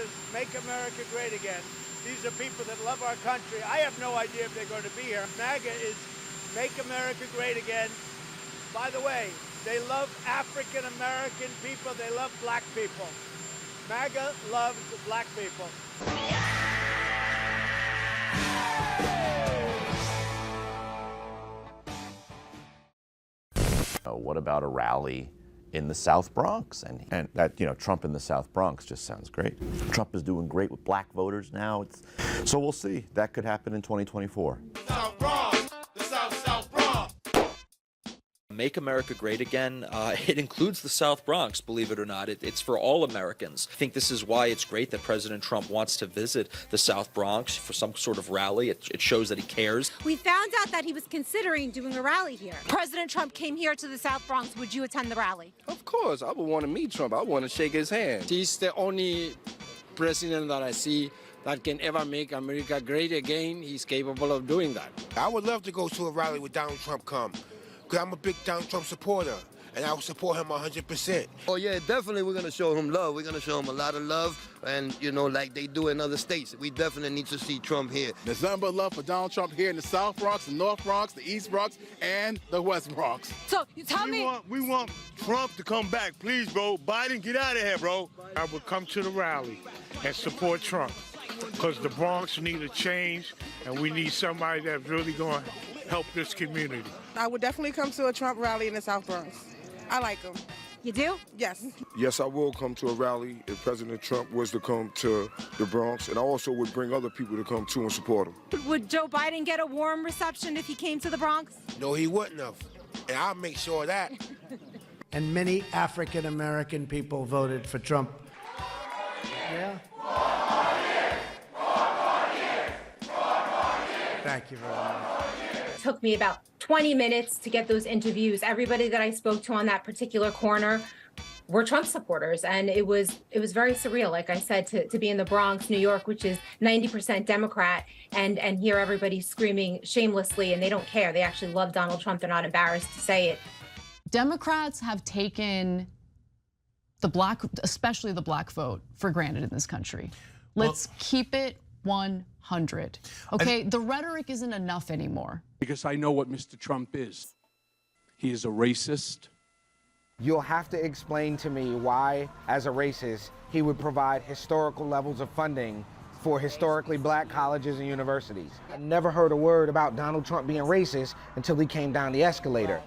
is Make America Great Again. These are people that love our country. I have no idea if they're going to be here. MAGA is Make America Great Again. By the way, they love African American people. They love black people. MAGA loves black people. What about a rally in the South Bronx? And that, Trump in the South Bronx just sounds great. Trump is doing great with black voters now. So we'll see. That could happen in 2024. South Bronx, the South Bronx. Make America Great Again, it includes the South Bronx, believe it or not. It's for all Americans. I think this is why it's great that President Trump wants to visit the South Bronx for some sort of rally. It shows that he cares. We found out that he was considering doing a rally here. President Trump came here to the South Bronx. Would you attend the rally? Of course. I would want to meet Trump. I want to shake his hand. He's the only president that I see that can ever make America great again. He's capable of doing that. I would love to go to a rally with Donald Trump come. Because I'm a big Donald Trump supporter, and I will support him 100%. Oh, yeah, definitely we're going to show him love. We're going to show him a lot of love, and, like they do in other states. We definitely need to see Trump here. There's nothing but love for Donald Trump here in the South Bronx, the North Bronx, the East Bronx, and the West Bronx. So, you tell me... We want Trump to come back. Please, bro. Biden, get out of here, bro. I would come to the rally and support Trump, because the Bronx need a change, and we need somebody that's really going to help this community. I would definitely come to a Trump rally in the South Bronx. I like him. You do? Yes. Yes, I will come to a rally if President Trump was to come to the Bronx, and I also would bring other people to come too and support him. Would Joe Biden get a warm reception if he came to the Bronx? No, he wouldn't have. And I'll make sure of that. And many African American people voted for Trump. Yeah? Thank you very much. It took me about 20 minutes to get those interviews. Everybody that I spoke to on that particular corner were Trump supporters, and it was very surreal, like I said, to be in the Bronx, New York, which is 90% Democrat, and hear everybody screaming shamelessly, and they don't care. They actually love Donald Trump. They're not embarrassed to say it. Democrats have taken especially the black vote, for granted in this country. Let's keep it 100. Okay, the rhetoric isn't enough anymore. Because I know what Mr. Trump is. He is a racist. You'll have to explain to me why, as a racist, he would provide historical levels of funding for historically black colleges and universities. I never heard a word about Donald Trump being racist until he came down the escalator.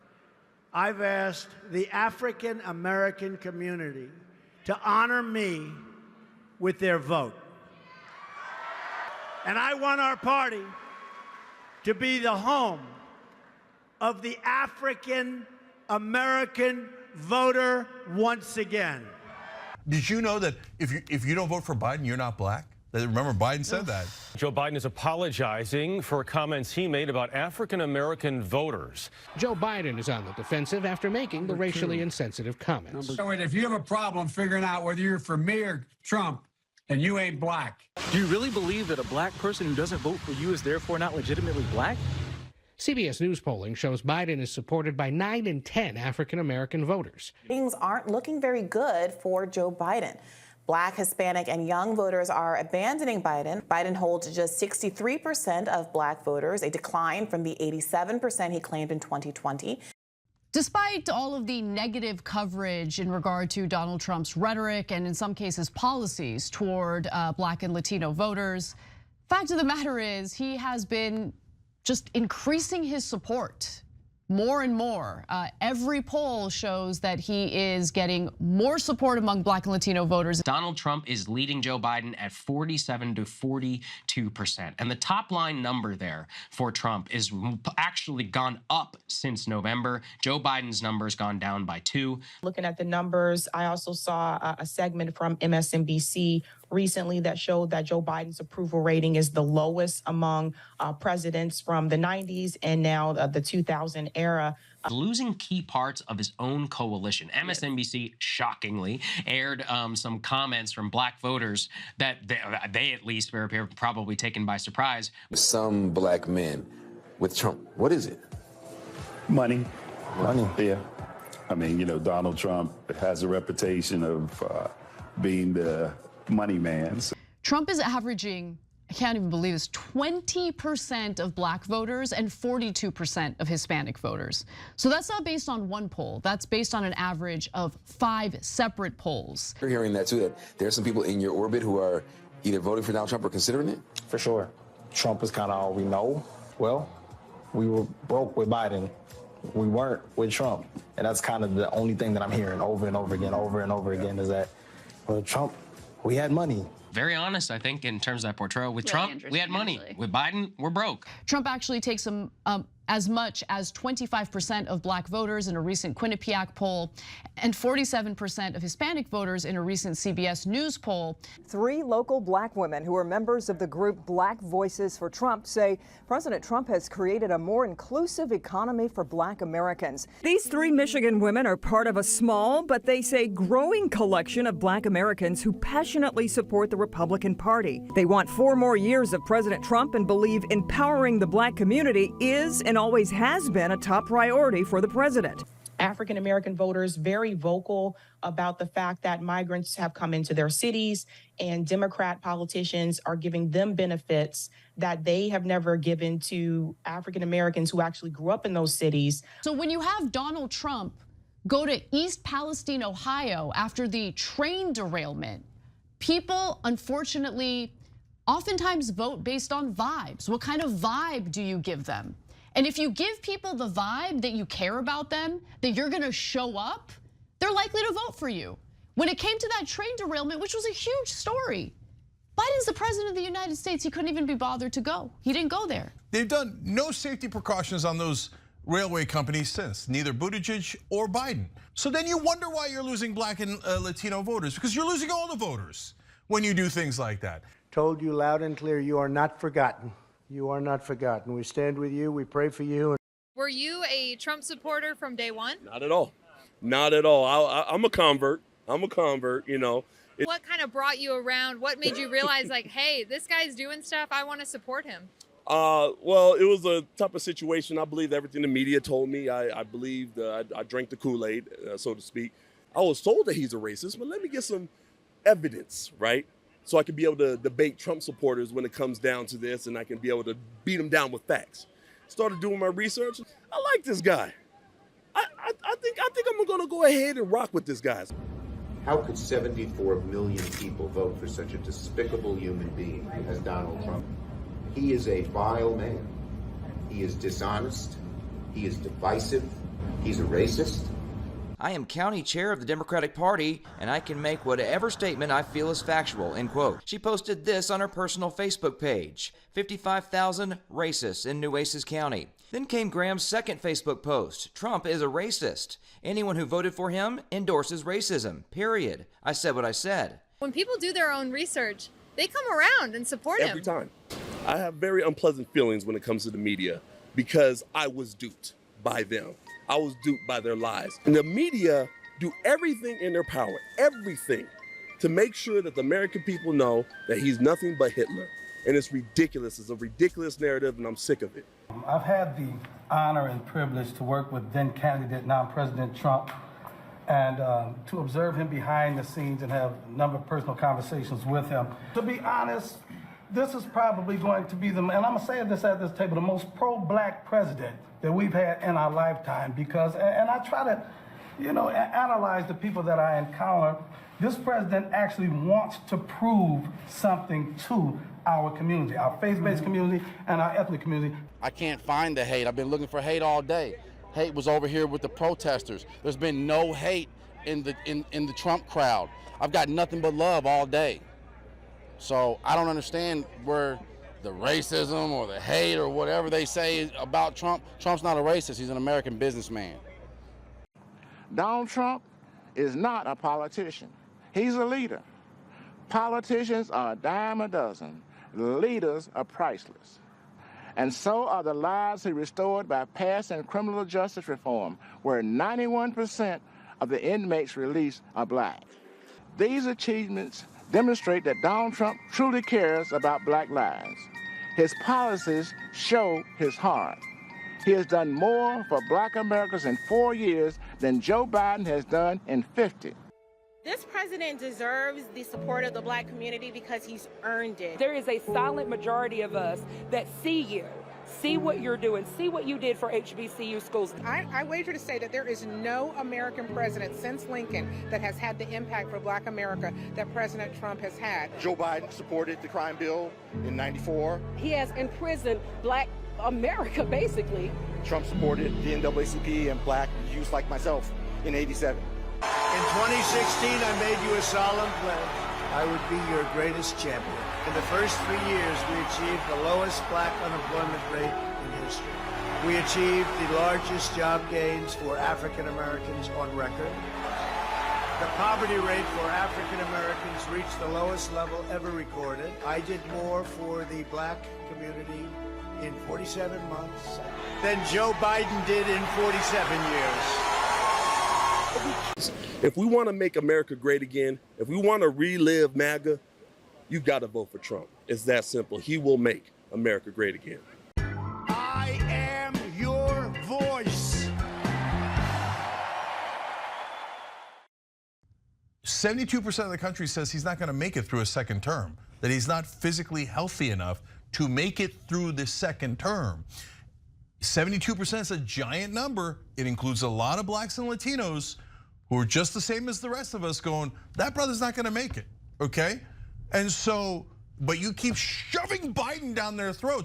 I've asked the African American community to honor me with their vote. And I want our party to be the home of the African American voter once again. Did you know that if you don't vote for Biden, you're not black? Remember, Biden said that. Joe Biden is apologizing for comments he made about African-American voters. Joe Biden is on the defensive after making the racially insensitive comments. So if you have a problem figuring out whether you're for me or Trump, and you ain't black. Do you really believe that a black person who doesn't vote for you is therefore not legitimately black? CBS News polling shows Biden is supported by 9 in 10 African-American voters. Things aren't looking very good for Joe Biden. Black, Hispanic, and young voters are abandoning Biden. Biden holds just 63% of black voters, a decline from the 87% he claimed in 2020. Despite all of the negative coverage in regard to Donald Trump's rhetoric and in some cases policies toward black and Latino voters, fact of the matter is he has been just increasing his support more and more. Every poll shows that he is getting more support among black and Latino voters. Donald Trump is leading Joe Biden at 47 to 42%. And the top line number there for Trump is actually gone up since November. Joe Biden's number's gone down by 2. Looking at the numbers, I also saw a segment from MSNBC recently that showed that Joe Biden's approval rating is the lowest among presidents from the 90s and now the 2000 era. Losing key parts of his own coalition. MSNBC, shockingly, aired some comments from black voters that they at least were probably taken by surprise. Some black men with Trump, what is it? Money. Money. Yeah. I mean, Donald Trump has a reputation of being the money man. Trump is averaging, I can't even believe this, 20% of black voters and 42% of Hispanic voters. So that's not based on one poll. That's based on an average of 5 separate polls. You're hearing that too, that there's some people in your orbit who are either voting for Donald Trump or considering it? For sure. Trump is kind of all we know. Well, we were broke with Biden. We weren't with Trump. And that's kind of the only thing that I'm hearing over and over again, is that, well, Trump, we had money. Very honest, I think, in terms of that portrayal. With Trump, we had money. With Biden, we're broke. Trump actually takes as much as 25% of black voters in a recent Quinnipiac poll and 47% of Hispanic voters in a recent CBS News poll. 3 local black women who are members of the group Black Voices for Trump say President Trump has created a more inclusive economy for black Americans. These 3 Michigan women are part of a small, but they say growing collection of black Americans who passionately support the Republican Party. They want 4 more years of President Trump and believe empowering the black community is and always has been a top priority for the president. African American voters very vocal about the fact that migrants have come into their cities and Democrat politicians are giving them benefits that they have never given to African Americans who actually grew up in those cities. So when you have Donald Trump go to East Palestine, Ohio after the train derailment, people unfortunately oftentimes vote based on vibes. What kind of vibe do you give them? And if you give people the vibe that you care about them, that you're gonna show up, they're likely to vote for you. When it came to that train derailment, which was a huge story, Biden's the president of the United States. He couldn't even be bothered to go. He didn't go there. They've done no safety precautions on those railway companies since, neither Buttigieg or Biden. So then you wonder why you're losing black and Latino voters, because you're losing all the voters when you do things like that. Told you loud and clear, you are not forgotten. You are not forgotten. We stand with you. We pray for you. Were you a Trump supporter from day one? Not at all. Not at all. I'm a convert. You know. What kind of brought you around? What made you realize, like, hey, this guy's doing stuff, I want to support him? Well, it was a type of situation. I believed everything the media told me. I believed, I drank the Kool-Aid, so to speak. I was told that he's a racist, but let me get some evidence, right? So I can be able to debate Trump supporters when it comes down to this, and I can be able to beat them down with facts. Started doing my research. I like this guy. I think I'm gonna go ahead and rock with this guy. How could 74 million people vote for such a despicable human being as Donald Trump? He is a vile man. He is dishonest. He is divisive. He's a racist. I am county chair of the Democratic Party, and I can make whatever statement I feel is factual, end quote. She posted this on her personal Facebook page. 55,000 racists in Nueces County. Then came Graham's second Facebook post. Trump is a racist. Anyone who voted for him endorses racism, period. I said what I said. When people do their own research, they come around and support him. Every time. I have very unpleasant feelings when it comes to the media because I was duped by them. I was duped by their lies. And the media do everything in their power, everything, to make sure that the American people know that he's nothing but Hitler. And it's ridiculous. It's a ridiculous narrative, and I'm sick of it. I've had the honor and privilege to work with then candidate, now President Trump, and to observe him behind the scenes and have a number of personal conversations with him. To be honest, this is probably going to be and I'm gonna say this at this table, the most pro-black president that we've had in our lifetime, because, and I try to, analyze the people that I encounter. This president actually wants to prove something to our community, our faith-based community and our ethnic community. I can't find the hate. I've been looking for hate all day. Hate was over here with the protesters. There's been no hate in the Trump crowd. I've got nothing but love all day. So I don't understand where the racism or the hate or whatever they say about Trump. Trump's not a racist. He's an American businessman. Donald Trump is not a politician. He's a leader. Politicians are a dime a dozen. Leaders are priceless. And so are the lives he restored by passing criminal justice reform, where 91% of the inmates released are black. These achievements demonstrate that Donald Trump truly cares about black lives. His policies show his heart. He has done more for black Americans in 4 years than Joe Biden has done in 50. This president deserves the support of the Black community because he's earned it. There is a silent majority of us that see you, see what you're doing, see what you did for HBCU schools. I wager to say that there is no American president since Lincoln that has had the impact for Black America that President Trump has had. Joe Biden supported the crime bill in '94. He has imprisoned Black America, basically. Trump supported the NAACP and Black youth like myself in '87. In 2016, I made you a solemn pledge. I would be your greatest champion. In the first 3 years, we achieved the lowest Black unemployment rate in history. We achieved the largest job gains for African Americans on record. The poverty rate for African Americans reached the lowest level ever recorded. I did more for the Black community in 47 months than Joe Biden did in 47 years. If we want to make America great again, if we want to relive MAGA, you got to vote for Trump. It's that simple. He will make America great again. I am your voice. 72% of the country says he's not going to make it through a second term, that he's not physically healthy enough to make it through the second term. 72% is a giant number. It includes a lot of Blacks and Latinos who are just the same as the rest of us going, that brother's not going to make it, okay? And so, but you keep shoving Biden down their throats.